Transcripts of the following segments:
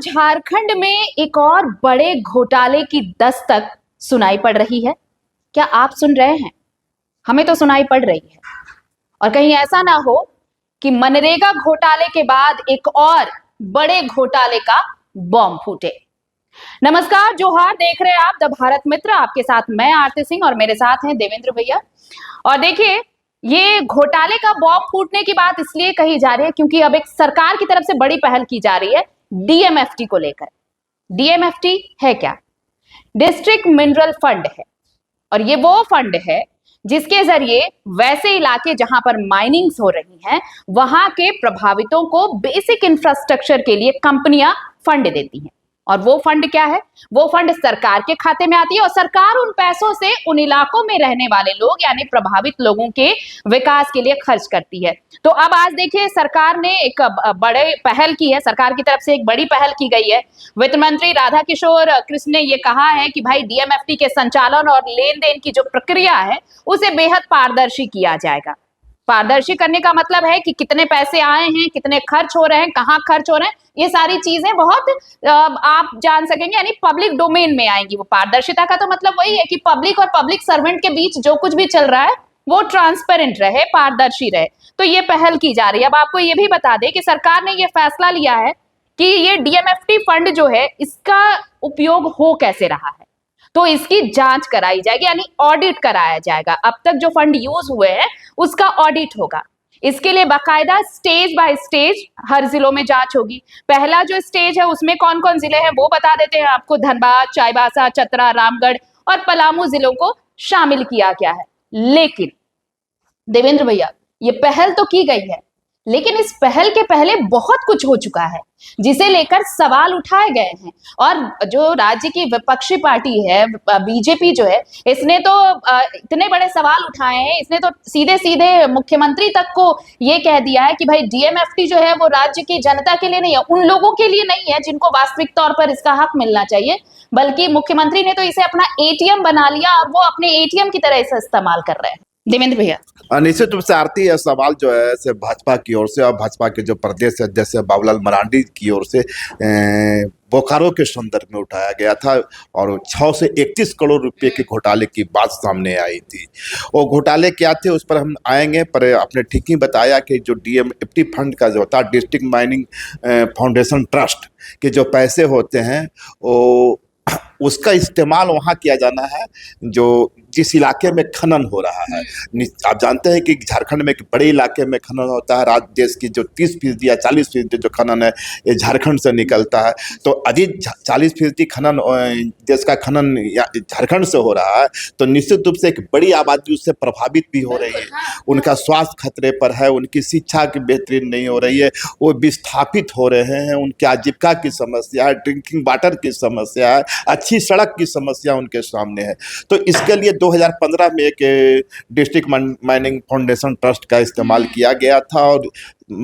झारखंड में एक और बड़े घोटाले की दस्तक सुनाई पड़ रही है। क्या आप सुन रहे हैं? हमें तो सुनाई पड़ रही है। और कहीं ऐसा ना हो कि मनरेगा घोटाले के बाद एक और बड़े घोटाले का बॉम्ब फूटे। नमस्कार, जोहार, देख रहे हैं आप द भारत मित्र। आपके साथ मैं आरती सिंह और मेरे साथ हैं देवेंद्र भैया। और देखिए, ये घोटाले का बॉम्ब फूटने की बात इसलिए कही जा रही है क्योंकि अब एक सरकार की तरफ से बड़ी पहल की जा रही है डीएमएफटी को लेकर। डीएमएफटी है क्या? डिस्ट्रिक्ट मिनरल फंड है। और ये वो फंड है जिसके जरिए वैसे इलाके जहां पर माइनिंग्स हो रही हैं वहां के प्रभावितों को बेसिक इंफ्रास्ट्रक्चर के लिए कंपनियां फंड देती हैं। और वो फंड क्या है? वो फंड सरकार के खाते में आती है और सरकार उन पैसों से उन इलाकों में रहने वाले लोग यानी प्रभावित लोगों के विकास के लिए खर्च करती है। तो अब आज देखिए, सरकार ने एक बड़े पहल की है। सरकार की तरफ से एक बड़ी पहल की गई है। वित्त मंत्री राधा किशोर कृष्ण ने ये कहा है कि भाई डीएमएफटी के संचालन और लेन देन की जो प्रक्रिया है उसे बेहद पारदर्शी किया जाएगा। पारदर्शी करने का मतलब है कि कितने पैसे आए हैं, कितने खर्च हो रहे हैं, कहाँ खर्च हो रहे हैं, ये सारी चीजें बहुत आप जान सकेंगे, यानी पब्लिक डोमेन में आएंगी। वो पारदर्शिता का तो मतलब वही है कि पब्लिक और पब्लिक सर्वेंट के बीच जो कुछ भी चल रहा है वो ट्रांसपेरेंट रहे, पारदर्शी रहे। तो ये पहल की जा रही है। अब आपको ये भी बता दें कि सरकार ने ये फैसला लिया है कि ये डीएमएफटी फंड जो है इसका उपयोग हो कैसे रहा है, तो इसकी जांच कराई जाएगी, यानी ऑडिट कराया जाएगा। अब तक जो फंड यूज हुए हैं उसका ऑडिट होगा। इसके लिए बाकायदा स्टेज बाय स्टेज हर जिलों में जांच होगी। पहला जो स्टेज है उसमें कौन कौन जिले हैं वो बता देते हैं आपको। धनबाद, चाईबासा, चतरा, रामगढ़ और पलामू जिलों को शामिल किया गया है। लेकिन देवेंद्र भैया, ये पहल तो की गई है, लेकिन इस पहल के पहले बहुत कुछ हो चुका है जिसे लेकर सवाल उठाए गए हैं। और जो राज्य की विपक्षी पार्टी है बीजेपी जो है, इसने तो इतने बड़े सवाल उठाए हैं। इसने तो सीधे सीधे मुख्यमंत्री तक को ये कह दिया है कि भाई डीएमएफटी जो है वो राज्य की जनता के लिए नहीं है, उन लोगों के लिए नहीं है जिनको वास्तविक तौर पर इसका हक मिलना चाहिए, बल्कि मुख्यमंत्री ने तो इसे अपना एटीएम बना लिया और वो अपने एटीएम की तरह इसे इस्तेमाल कर रहे हैं। देवेंद्र भैया, निश्चित रूप से आरती यह सवाल जो है से भाजपा की ओर से और भाजपा के जो प्रदेश अध्यक्ष बाबूलाल मरांडी की ओर से बोकारो के संदर्भ में उठाया गया था और 6 से 31 करोड़ रुपए के घोटाले की बात सामने आई थी। वो घोटाले क्या थे उस पर हम आएंगे, पर आपने ठीक ही बताया कि जो डीएमएफटी फंड का जो होता है डिस्ट्रिक्ट माइनिंग फाउंडेशन ट्रस्ट के जो पैसे होते हैं वो उसका इस्तेमाल वहाँ किया जाना है जो जिस इलाके में खनन हो रहा है। आप जानते हैं कि झारखंड में एक बड़े इलाके में खनन होता है। राज्य देश की जो 30% या 40% जो खनन है ये झारखंड से निकलता है। तो अधिक 40% खनन देश का खनन झारखंड से हो रहा है, तो निश्चित रूप से एक बड़ी आबादी उससे प्रभावित भी हो रही है। उनका स्वास्थ्य खतरे पर है, उनकी शिक्षा की बेहतरीन नहीं हो रही है, वो विस्थापित हो रहे हैं, उनकी आजीविका की समस्या है, ड्रिंकिंग वाटर की समस्या है, अच्छी सड़क की समस्या उनके सामने है। तो इसके लिए 2015 में एक डिस्ट्रिक्ट माइनिंग फाउंडेशन ट्रस्ट का इस्तेमाल किया गया था और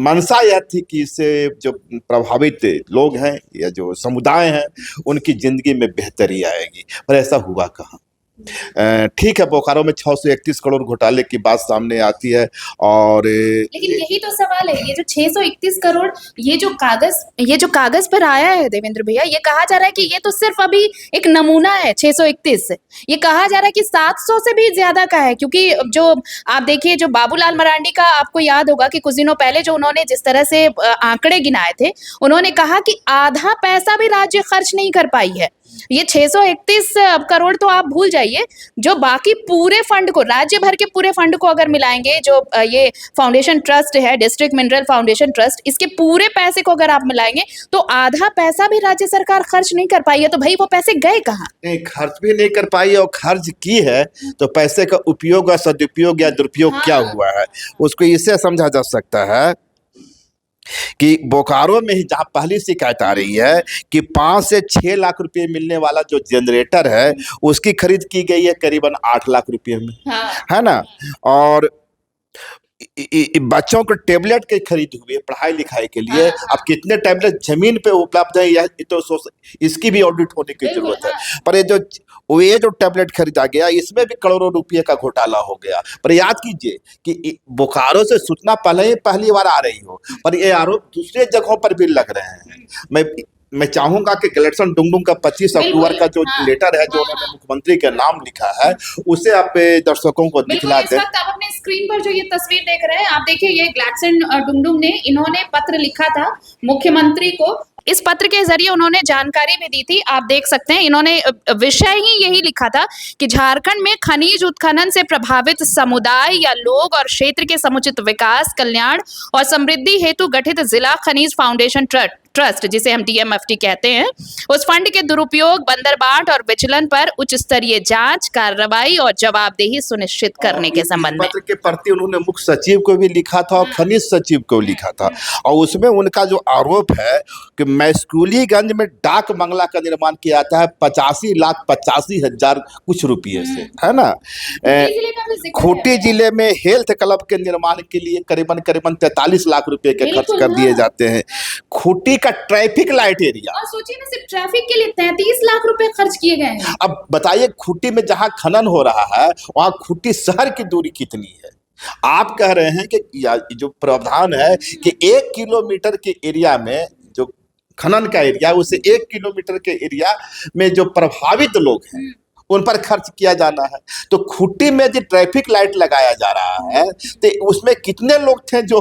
मंशा यह थी कि इससे जो प्रभावित लोग हैं या जो समुदाय हैं उनकी जिंदगी में बेहतरी आएगी, पर ऐसा हुआ कहाँ। ठीक है, बोकारो में 6 से 31 करोड़ घोटाले की बात सामने आती है और लेकिन यही तो सवाल है। ये जो 631 करोड़ ये जो कागज पर आया है देवेंद्र भैया, ये कहा जा रहा है कि ये तो सिर्फ अभी एक नमूना है। 631 ये कहा जा रहा है कि 700 से भी ज्यादा का है, क्योंकि जो आप देखिए जो बाबूलाल मरांडी का आपको याद होगा कि कुछ दिनों पहले जो उन्होंने जिस तरह से आंकड़े गिनाए थे, उन्होंने कहा कि आधा पैसा भी राज्य खर्च नहीं कर पाई है। ये 631 करोड़ तो आप भूल जाइए, जो बाकी पूरे फंड को, राज्य भर के पूरे फंड को अगर मिलाएंगे, जो ये फाउंडेशन ट्रस्ट है डिस्ट्रिक्ट मिनरल फाउंडेशन ट्रस्ट, इसके पूरे पैसे को अगर आप मिलाएंगे तो आधा पैसा भी राज्य सरकार खर्च नहीं कर पाई है। तो भाई वो पैसे गए कहाँ? नहीं, खर्च भी नहीं कर पाई और खर्च की है तो पैसे का उपयोग और सदुपयोग या दुरुपयोग क्या हुआ है उसको इससे समझा जा सकता है कि बोकारो में ही जहाँ पहली शिकायत आ रही है कि 5 से 6 लाख रुपए मिलने वाला जो जनरेटर है उसकी खरीद की गई है करीबन 8 लाख रुपए में, है ना। और बच्चों को टेबलेट की खरीद हुई है पढ़ाई लिखाई के लिए। अब कितने टेबलेट जमीन पे उपलब्ध है यह तो इसकी भी ऑडिट होने की जरूरत है। पर ये जो टेबलेट खरीदा गया इसमें भी करोड़ों रुपये का घोटाला हो गया। पर याद कीजिए कि बोकारो से सूचना पहली बार आ रही हो, पर ये आरोप दूसरे जगहों पर भी लग रहे हैं। मैं मैं चाहूंगा कि गलेक्सन डुंगडुंग का 25 अक्टूबर का जो हाँ, लेटर है जो हाँ, उन्होंने हाँ। मुख्यमंत्री के नाम लिखा है उसे आप दर्शकों को बिल्कुल, दिखला इस दें। वक्त आप अपने स्क्रीन पर जो ये तस्वीर देख रहे हैं, आप देखिए ये ग्लैडसन डुंगडुंग ने इन्होंने पत्र लिखा था मुख्यमंत्री को। इस पत्र के जरिए उन्होंने जानकारी भी दी थी, आप देख सकते हैं। इन्होंने विषय ही यही लिखा था कि झारखंड में खनिज उत्खनन से प्रभावित समुदाय या लोग और क्षेत्र के समुचित विकास, कल्याण और समृद्धि हेतु गठित जिला खनिज फाउंडेशन ट्रस्ट, जिसे हम डीएमएफटी कहते हैं, उस फंड के दुरुपयोग, बंदरबाट और विचलन पर उच्च स्तरीय जांच, कार्रवाई और जवाबदेही सुनिश्चित करने के इस संबंध में। पत्र के प्रति उन्होंने मुख्य सचिव को भी लिखा था और खनिज सचिव को लिखा था, और उसमें उनका जो आरोप है कि मैस्कुलीगंज में डाक बंगला का निर्माण किया जाता है 85,85,000 कुछ रुपये से, है ना। जिले का भी जिक्र खूंटी है। जिले में हेल्थ क्लब के निर्माण के लिए करीबन 43 लाख रुपए के खर्च बिल्कुल, कर दिए हाँ। जाते हैं। खूंटी का ट्रैफिक लाइट एरिया, और सोचिए ना, सिर्फ ट्रैफिक के लिए 33 लाख रुपए खर्च किए गए हैं। अब बताइए खूंटी में जहां खनन हो रहा है वहां खूंटी शहर की दूरी कितनी है। आप कह रहे हैं कि जो प्रावधान है कि 1 किलोमीटर के एरिया में जो खनन का एरिया, उसे 1 किलोमीटर के एरिया में जो प्रभावित लोग हैं उन पर खर्च किया जाना है। तो खूंटी में जो ट्रैफिक लाइट लगाया जा रहा है तो उसमें कितने लोग थे जो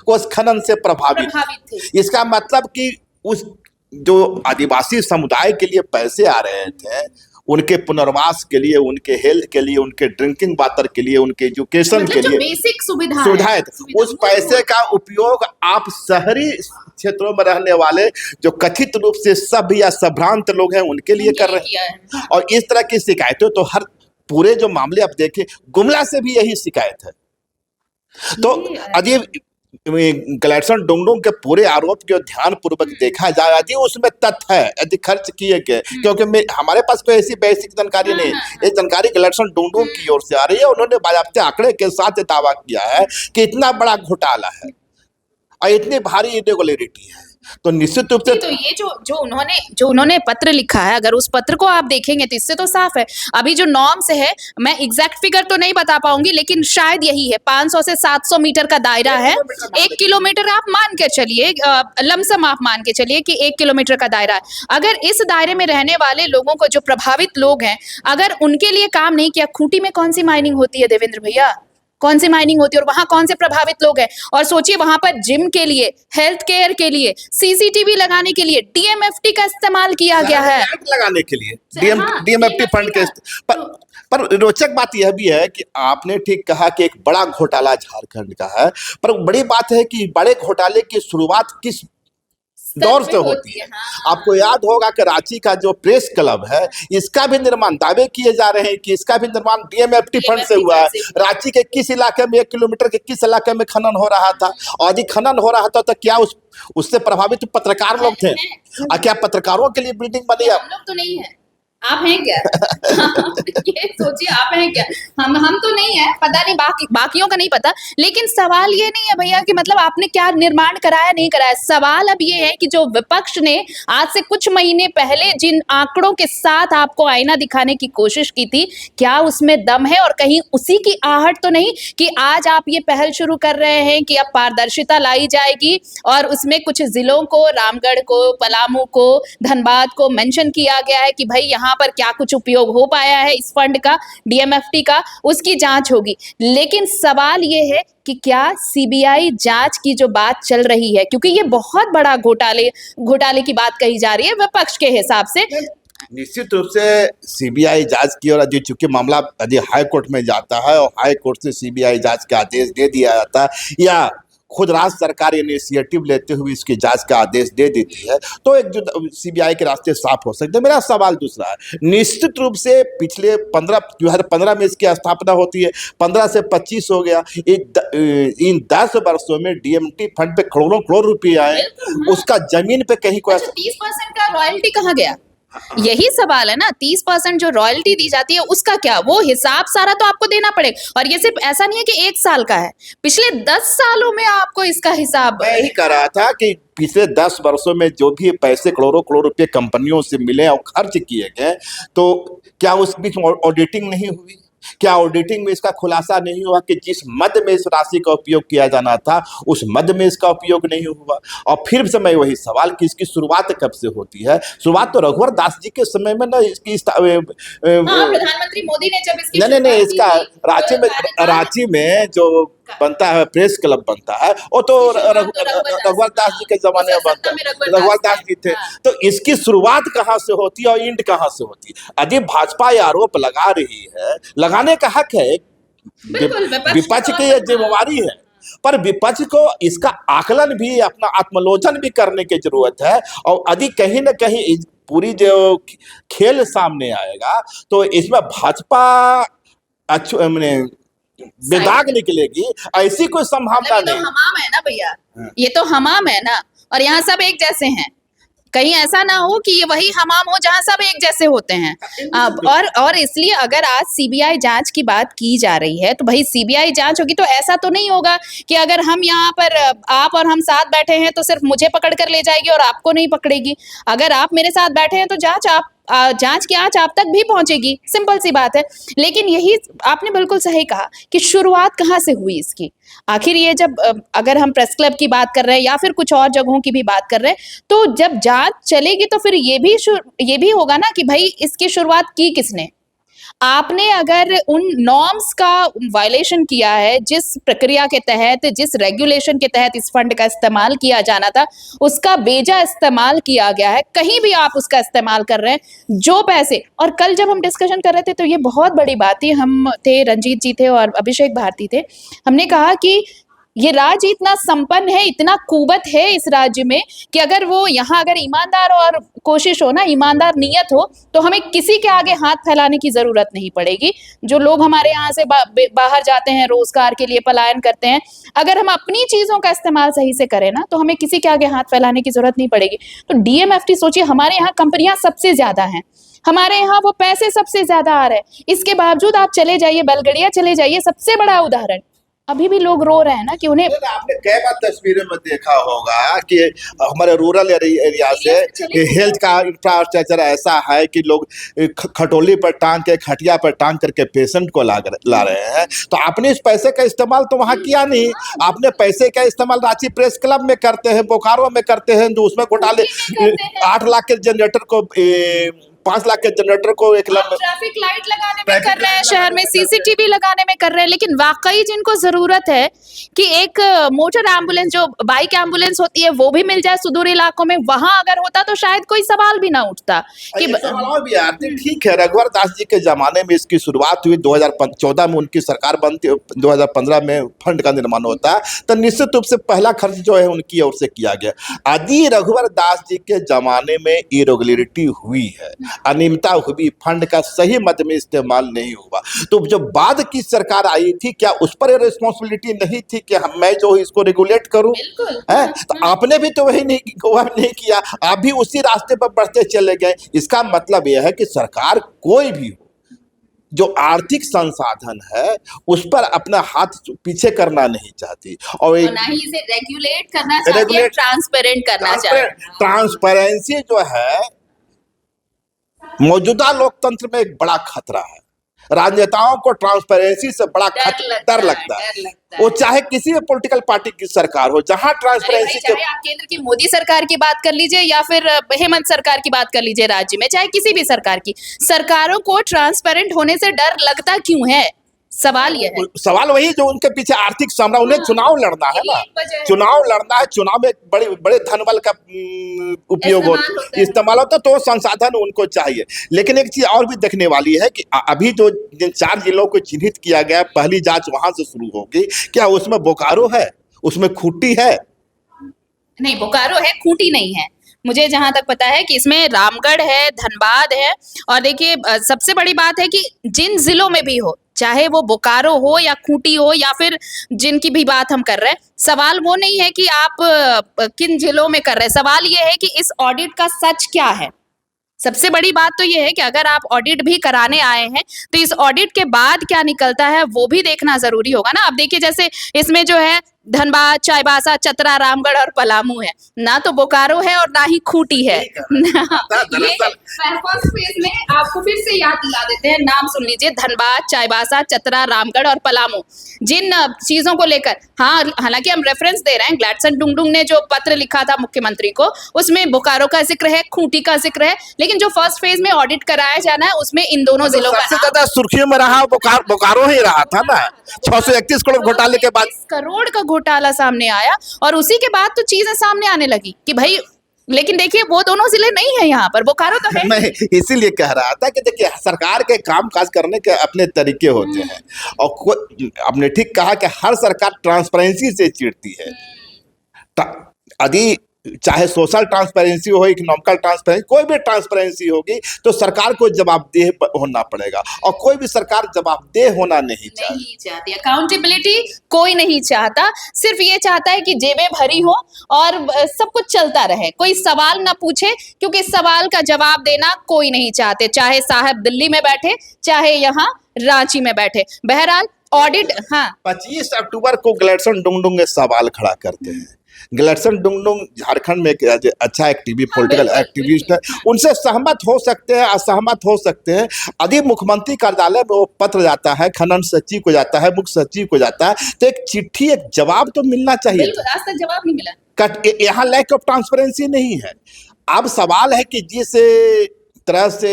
उस खनन से प्रभावित थे। इसका मतलब कि उस जो आदिवासी समुदाय के लिए पैसे आ रहे थे उनके पुनर्वास के लिए, उनके हेल्थ के लिए, उनके ड्रिंकिंग वाटर के लिए, उनके एजुकेशन के लिए बेसिक सुविधाएं, उस पैसे का उपयोग आप शहरी क्षेत्रों में रहने वाले जो कथित रूप से सब या संभ्रांत लोग हैं उनके लिए कर रहे हैं। और इस तरह की शिकायतें तो हर पूरे जो मामले आप देखें, गुमला से भी यही शिकायत है। तो अजीब ग्लैडसन डुंगडुंग के पूरे आरोप को ध्यान पूर्वक देखा जाए, यदि उसमें तथ्य है, यदि खर्च किए गए, क्योंकि हमारे पास कोई ऐसी बेसिक जानकारी नहीं है, ये जानकारी ग्लैडसन डुंगडुंग की ओर से आ रही है। उन्होंने बाकायदे आंकड़े के साथ दावा किया है कि इतना बड़ा घोटाला है और इतनी भारी इरेगुलरिटी है, तो निश्चित रूप से तो ये जो उन्होंने पत्र लिखा है, अगर उस पत्र को आप देखेंगे तो इससे तो साफ है। अभी जो नॉर्म्स है, मैं एग्जैक्ट फिगर तो नहीं बता पाऊंगी, लेकिन शायद यही है, 500 से 700 मीटर का दायरा है। 1 किलोमीटर आप मान के चलिए, लमसम आप मान के चलिए कि 1 किलोमीटर का दायरा है। अगर इस दायरे में रहने वाले लोगों को, जो प्रभावित लोग हैं, अगर उनके लिए काम नहीं किया, खूंटी में कौन सी माइनिंग होती है देवेंद्र भैया, कौन सी माइनिंग होती है, और वहां कौन से प्रभावित लोग हैं। और सोचिए वहां पर जिम के लिए, हेल्थ केयर के लिए, सीसीटीवी लगाने के लिए डीएमएफटी का इस्तेमाल किया गया है, लगाने के लिए डीएमएफटी फंड के पर रोचक बात यह भी है कि आपने ठीक कहा कि एक बड़ा घोटाला झारखंड का है, पर बड़ी बात है कि बड़े घोटाले की शुरुआत किस दौर से होती है। आपको याद होगा कि रांची का जो प्रेस क्लब है, इसका भी निर्माण, दावे किए जा रहे हैं कि इसका भी निर्माण डीएमएफटी फंड से हुआ है। रांची के किस इलाके में, 1 किलोमीटर के किस इलाके में खनन हो रहा था, और यदि खनन हो रहा था तो क्या उससे प्रभावित पत्रकार लोग थे? और क्या पत्रकारों के लिए बिल्डिंग बनी? हम लोग तो नहीं है, आप हैं क्या? ये सोचिए, आप हैं क्या? हम तो नहीं है, पता नहीं बाकियों का नहीं पता। लेकिन सवाल ये नहीं है भैया कि मतलब आपने क्या निर्माण कराया नहीं कराया। सवाल अब ये है कि जो विपक्ष ने आज से कुछ महीने पहले जिन आंकड़ों के साथ आपको आईना दिखाने की कोशिश की थी, क्या उसमें दम है? और कहीं उसी की आहट तो नहीं कि आज आप ये पहल शुरू कर रहे हैं कि अब पारदर्शिता लाई जाएगी और उसमें कुछ जिलों को, रामगढ़ को, पलामू को, धनबाद को मेंशन किया गया है कि भाई यहाँ पर क्या कुछ उपयोग हो पाया है इस फंड का, डीएमएफटी का, उसकी जांच होगी। लेकिन सवाल ये है कि क्या सीबीआई जांच की जो बात चल रही है, क्योंकि ये बहुत बड़ा घोटाले की बात कही जा रही है विपक्ष के हिसाब से, निश्चित रूप से सीबीआई जांच की, और चूंकि मामला हाई कोर्ट में जाता है और हाई कोर्ट से सीबीआई जांच का आदेश दे दिया जाता है, या खुद राज्य सरकार इनिशिएटिव लेते हुए इसकी जांच का आदेश दे देती है, तो एक जो सीबीआई के रास्ते साफ हो सकते हैं। मेरा सवाल दूसरा है, निश्चित रूप से पिछले 2015 में इसकी स्थापना होती है, 15 से 25 हो गया, इन 10 वर्षों में डीएमटी फंड पे करोड़ों रुपए आए, उसका जमीन पे कहीं कोई 30% का रॉयल्टी कहाँ गया? यही सवाल है ना, 30% जो रॉयल्टी दी जाती है उसका क्या? वो हिसाब सारा तो आपको देना पड़ेगा। और ये सिर्फ ऐसा नहीं है कि 1 साल का है, पिछले 10 सालों में आपको इसका हिसाब। मैं ही कह रहा था कि पिछले 10 वर्षों में जो भी पैसे करोड़ों रुपए कंपनियों से मिले और खर्च किए गए, तो क्या उस बीच ऑडिटिंग नहीं हुई? क्या ऑडिटिंग में इसका खुलासा नहीं हुआ कि जिस मद में इस राशि का उपयोग किया जाना था उस मद में इसका उपयोग नहीं हुआ? और फिर से मैं वही सवाल कि इसकी शुरुआत कब से होती है? शुरुआत तो रघुवर दास जी के समय में ना इसकी प्रधानमंत्री मोदी ने जब इसकी नहीं शुरुआत इसका की थी, रांची में जो बनता है प्रेस क्लब बनता है वो तो रघुवर दास जी के जमाने में बनता है, रघुवर दास जी थे। तो इसकी शुरुआत कहाँ से होती है और एंड कहाँ से होती है? यदि भाजपा ये आरोप लगा रही है, लगाने का हक है, विपक्ष की यह जिम्मेवारी है, पर विपक्ष को इसका आकलन भी, अपना आत्मलोचन भी करने की जरूरत है। और यदि कहीं ना कहीं पूरी जो खेल सामने आएगा तो इसमें भाजपा बेदाग निकलेगी, ऐसी कोई संभावना नहीं। तो हमाम है ना भैया, ये तो हमाम है ना, और यहाँ सब एक जैसे हैं। कहीं ऐसा ना हो कि ये वही हमाम हो जहां सब एक जैसे होते हैं। अब और इसलिए अगर आज सीबीआई जांच की बात की जा रही है तो भाई सीबीआई जांच होगी तो ऐसा तो नहीं होगा कि अगर हम यहाँ पर आप और हम साथ बैठे हैं तो सिर्फ मुझे पकड़ कर ले जाएगी और आपको नहीं पकड़ेगी। अगर आप मेरे साथ बैठे हैं तो जांच की आंच आप तक भी पहुंचेगी, सिंपल सी बात है। लेकिन यही आपने बिल्कुल सही कहा कि शुरुआत कहाँ से हुई इसकी। आखिर ये जब अगर हम प्रेस क्लब की बात कर रहे हैं या फिर कुछ और जगहों की भी बात कर रहे हैं तो जब जांच चलेगी तो फिर ये भी होगा ना कि भाई इसकी शुरुआत की किसने। आपने अगर उन नॉर्म्स का वायलेशन किया है, जिस प्रक्रिया के तहत, जिस रेगुलेशन के तहत इस फंड का इस्तेमाल किया जाना था उसका बेजा इस्तेमाल किया गया है, कहीं भी आप उसका इस्तेमाल कर रहे हैं जो पैसे। और कल जब हम डिस्कशन कर रहे थे तो ये बहुत बड़ी बात थी, हम थे, रंजीत जी थे और अभिषेक भारती थे, हमने कहा कि ये राज्य इतना संपन्न है, इतना कुवत है इस राज्य में कि अगर वो यहाँ अगर ईमानदार और कोशिश हो ना, ईमानदार नीयत हो तो हमें किसी के आगे हाथ फैलाने की जरूरत नहीं पड़ेगी। जो लोग हमारे यहाँ से बाहर जाते हैं, रोजगार के लिए पलायन करते हैं, अगर हम अपनी चीजों का इस्तेमाल सही से करें ना तो हमें किसी के आगे हाथ फैलाने की जरूरत नहीं पड़ेगी। तो डीएमएफटी सोचिए, हमारे यहाँ कंपनियां सबसे ज्यादा हैं, हमारे यहाँ वो पैसे सबसे ज्यादा आ रहे हैं, इसके बावजूद आप चले जाइए बेलगड़िया चले जाइए, सबसे बड़ा उदाहरण, अभी भी लोग रो रहे हैं ना कि उन्हें। आपने कई बार तस्वीरों में देखा होगा कि हमारे रूरल एरिया से हेल्थ का इंफ्रास्ट्रक्चर ऐसा है कि लोग खटोली पर टांग के, खटिया पर टांग करके पेशेंट को ला रहे हैं। तो आपने इस पैसे का इस्तेमाल तो वहां किया नहीं, आपने पैसे का इस्तेमाल रांची प्रेस क्लब में करते हैं, बोकारो में करते हैं, जो उसमें घोटाले 8 लाख के जनरेटर को 5 लाख के जनरेटर को 1 लाख ट्रैफिक लाइट लगाने में कर रहे हैं, शहर में सीसीटीवी लगाने में कर रहे हैं। लेकिन वाकई जिनको जरूरत है कि एक मोटर एम्बुलेंस, जो बाइक एम्बुलेंस होती है, वो भी मिल जाए सुदूर इलाकों में, वहां अगर होता तो शायद कोई सवाल भी ना उठता कि सवाल भी आते। ठीक है, रघुवर दास जी के जमाने में इसकी शुरुआत हुई, 2014 में उनकी सरकार बनती, 2015 में फंड का निर्माण होता है, तो निश्चित रूप से पहला खर्च जो है उनकी ओर से किया गया। यदि रघुवर दास जी के जमाने में इरेगुलरिटी हुई है, अनियमितता हुई, फंड का सही मद में इस्तेमाल नहीं हुआ, तो जो बाद की सरकार आई थी क्या उस पर रिस्पॉन्सिबिलिटी नहीं थी कि मैं जो इसको रेगुलेट करूं? है तो आपने भी तो वही नहीं किया, आप भी उसी रास्ते पर बढ़ते चले गए। इसका मतलब यह है कि सरकार कोई भी हो, जो आर्थिक संसाधन है उस पर अपना हाथ पीछे करना नहीं चाहती और ना ही इसे रेगुलेट करना चाहती है, ट्रांसपेरेंट करना चाहती है। ट्रांसपेरेंसी जो है मौजूदा लोकतंत्र में एक बड़ा खतरा है। राजनेताओं को ट्रांसपेरेंसी से बड़ा डर लगता है। वो चाहे किसी भी पॉलिटिकल पार्टी की सरकार हो, जहां ट्रांसपेरेंसी, चाहे आप केंद्र की मोदी सरकार की बात कर लीजिए या फिर हेमंत सरकार की बात कर लीजिए, राज्य में चाहे किसी भी सरकार की, सरकारों को ट्रांसपेरेंट होने से डर लगता क्यों है? सवाल ये है, सवाल वही जो उनके पीछे आर्थिक साम्राज्य, उन्हें चुनाव लड़ना है ना, चुनाव लड़ना है, चुनाव में बड़े बड़े धनबल का उपयोग इस्तेमाल होता है, तो संसाधन उनको चाहिए। लेकिन एक चीज और भी देखने वाली है कि अभी जो जिन 4 जिलों को चिन्हित किया गया, पहली जांच वहां से शुरू होगी, क्या उसमें बोकारो है, उसमें खूंटी है? नहीं, बोकारो है, खूंटी नहीं है। मुझे जहां तक पता है कि इसमें रामगढ़ है, धनबाद है। और देखिए सबसे बड़ी बात है कि जिन जिलों में भी हो, चाहे वो बोकारो हो या खूंटी हो या फिर जिनकी भी बात हम कर रहे हैं, सवाल वो नहीं है कि आप किन जिलों में कर रहे हैं, सवाल ये है कि इस ऑडिट का सच क्या है। सबसे बड़ी बात तो ये है कि अगर आप ऑडिट भी कराने आए हैं तो इस ऑडिट के बाद क्या निकलता है वो भी देखना जरूरी होगा ना। अब देखिए जैसे इसमें जो है धनबाद, चाईबासा, चतरा, रामगढ़ और पलामू है, ना तो बोकारो है और ना ही खूंटी है। दरअसल फर्स्ट फेज में आपको फिर से याद दिला देते हैं, नाम सुन लीजिए, धनबाद, चाईबासा, चतरा, रामगढ़ और पलामू। जिन चीजों को लेकर, हाँ, हालांकि हम रेफरेंस दे रहे हैं, ग्लैडसन डुंगडुंग ने जो पत्र लिखा था मुख्यमंत्री को, उसमें बोकारो का जिक्र है, खूंटी का जिक्र है, लेकिन जो फर्स्ट फेज में ऑडिट कराया जाना है उसमें इन दोनों जिलों का सबसे ज्यादा सुर्खियों में रहा बोकारो ही रहा था ना, 631 करोड़ घोटाले के बाद। 30 करोड़ का घोटाला सामने आया और उसी के बाद तो चीजें सामने आने लगी कि भाई, लेकिन देखिए वो दोनों जिले नहीं है यहाँ पर, बोकारो तो है। मैं इसीलिए कह रहा था कि देखिए सरकार के काम काज करने के अपने तरीके होते हैं, और आपने ठीक कहा कि हर सरकार ट्रांसपेरेंसी से चिढ़ती है। यदि चाहे सोशल ट्रांसपेरेंसी हो, इकोनॉमिकल ट्रांसपेरेंसी, कोई भी ट्रांसपेरेंसी होगी तो सरकार को जवाबदेह होना पड़ेगा, और कोई भी सरकार जवाबदेह होना नहीं चाहती। अकाउंटेबिलिटी कोई नहीं चाहता, सिर्फ ये चाहता है कि जेबें भरी हो और सब कुछ चलता रहे, कोई सवाल ना पूछे, क्योंकि सवाल का जवाब देना कोई नहीं चाहते, चाहे साहब दिल्ली में बैठे, चाहे यहाँ रांची में बैठे। बहरहाल ऑडिट, हाँ, 25 अक्टूबर को ग्लैडसन डुंगडुंग एक सवाल खड़ा करते हैं। ग्लैडसन डुंगडुंग झारखंड में एक अच्छा पॉलिटिकल एक्टिविस्ट है, उनसे सहमत हो सकते हैं, असहमत हो सकते हैं। यदि मुख्यमंत्री कार्यालय में वो पत्र जाता है, खनन सचिव को जाता है, मुख्य सचिव को जाता है, तो एक चिट्ठी, एक जवाब तो मिलना चाहिए। आज तक जवाब नहीं मिला। यहाँ लैक ऑफ ट्रांसपेरेंसी नहीं है। अब सवाल है कि जिस तरह से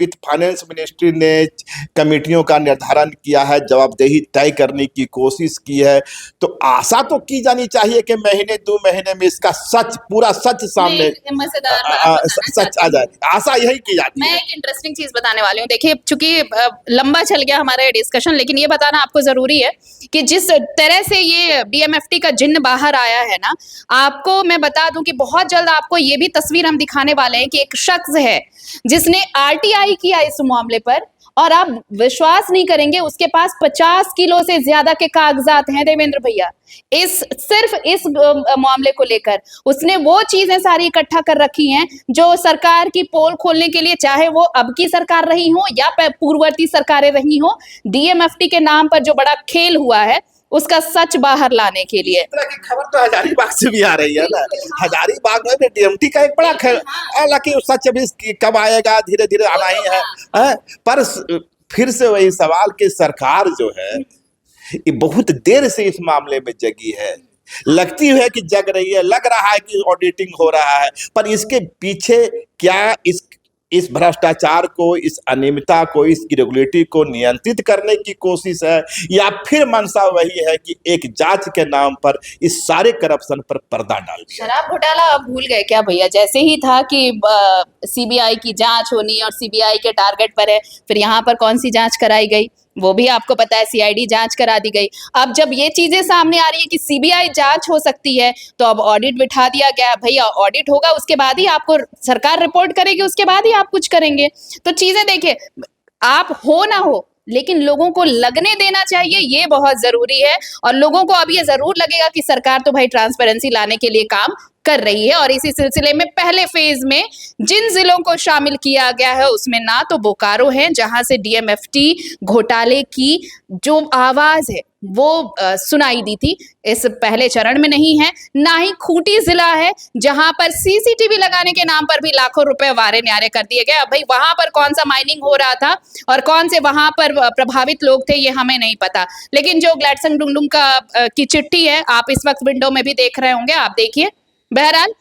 वित्त फाइनेंस मिनिस्ट्री ने कमेटियों का निर्धारण किया है, जवाबदेही तय करने की कोशिश की है, तो आशा तो की जानी चाहिए कि महीने 2 महीने में इसका पूरा सच सामने सच आ जाए। आशा यही की जाती है। मैं एक इंटरेस्टिंग चीज बताने वाली हूँ। देखिए, चूंकि लंबा चल गया हमारा डिस्कशन, लेकिन ये बताना आपको जरूरी है कि जिस तरह से ये डीएमएफटी का जिन्न बाहर आया है ना, आपको मैं बता दूं कि बहुत जल्द आपको ये भी तस्वीर हम दिखाने वाले हैं कि एक शख्स है जिसने आरटीआई किया इस मामले पर, और आप विश्वास नहीं करेंगे, उसके पास 50 किलो से ज्यादा के कागजात हैं देवेंद्र भैया, सिर्फ इस मामले को लेकर। उसने वो चीजें सारी इकट्ठा कर रखी हैं जो सरकार की पोल खोलने के लिए, चाहे वो अब की सरकार रही हो या पूर्ववर्ती सरकारें रही हो, डीएमएफटी के नाम पर जो बड़ा खेल हुआ है उसका सच बाहर लाने के लिए। इस तरह की खबर तो हजारीबाग से भी आ रही है ना। हजारीबाग में डीएमटी का एक बड़ा खेल, हालांकि सच भी कब आएगा, धीरे धीरे आना ही है। पर फिर से वही सवाल कि सरकार जो है ये बहुत देर से इस मामले में जगी है, लगती है कि जग रही है, लग रहा है कि ऑडिटिंग हो रहा है, पर इसके पीछे क्या इस भ्रष्टाचार को, इस अनियमितता को, इस इरेगुलरिटी को नियंत्रित करने की कोशिश है, या फिर मंशा वही है कि एक जांच के नाम पर इस सारे करप्शन पर पर्दा डाल दिया। शराब घोटाला अब भूल गए क्या भैया? जैसे ही था कि सीबीआई की जांच होनी और सीबीआई के टारगेट पर है, फिर यहाँ पर कौन सी जांच कराई गई वो भी आपको पता है, सीआईडी जांच करा दी गई। अब जब ये चीजें सामने आ रही है कि सीबीआई जांच हो सकती है, तो अब ऑडिट बिठा दिया गया। भैया ऑडिट होगा, उसके बाद ही आपको सरकार रिपोर्ट करेगी, उसके बाद ही आप कुछ करेंगे। तो चीजें देखिए, आप हो ना हो, लेकिन लोगों को लगने देना चाहिए, ये बहुत जरूरी है। और लोगों को अब ये जरूर लगेगा कि सरकार तो भाई ट्रांसपेरेंसी लाने के लिए काम कर रही है। और इसी सिलसिले में पहले फेज में जिन जिलों को शामिल किया गया है उसमें ना तो बोकारो है, जहां से डीएमएफटी घोटाले की जो आवाज है वो सुनाई दी थी, इस पहले चरण में नहीं है, ना ही खूंटी जिला है जहां पर सीसीटीवी लगाने के नाम पर भी लाखों रुपए वारे न्यारे कर दिए गए। अब भाई वहां पर कौन सा माइनिंग हो रहा था और कौन से वहां पर प्रभावित लोग थे ये हमें नहीं पता। लेकिन जो ग्लैडसन डुंगडुंग की चिट्ठी है, आप इस वक्त विंडो में भी देख रहे होंगे, आप देखिए। बहरहाल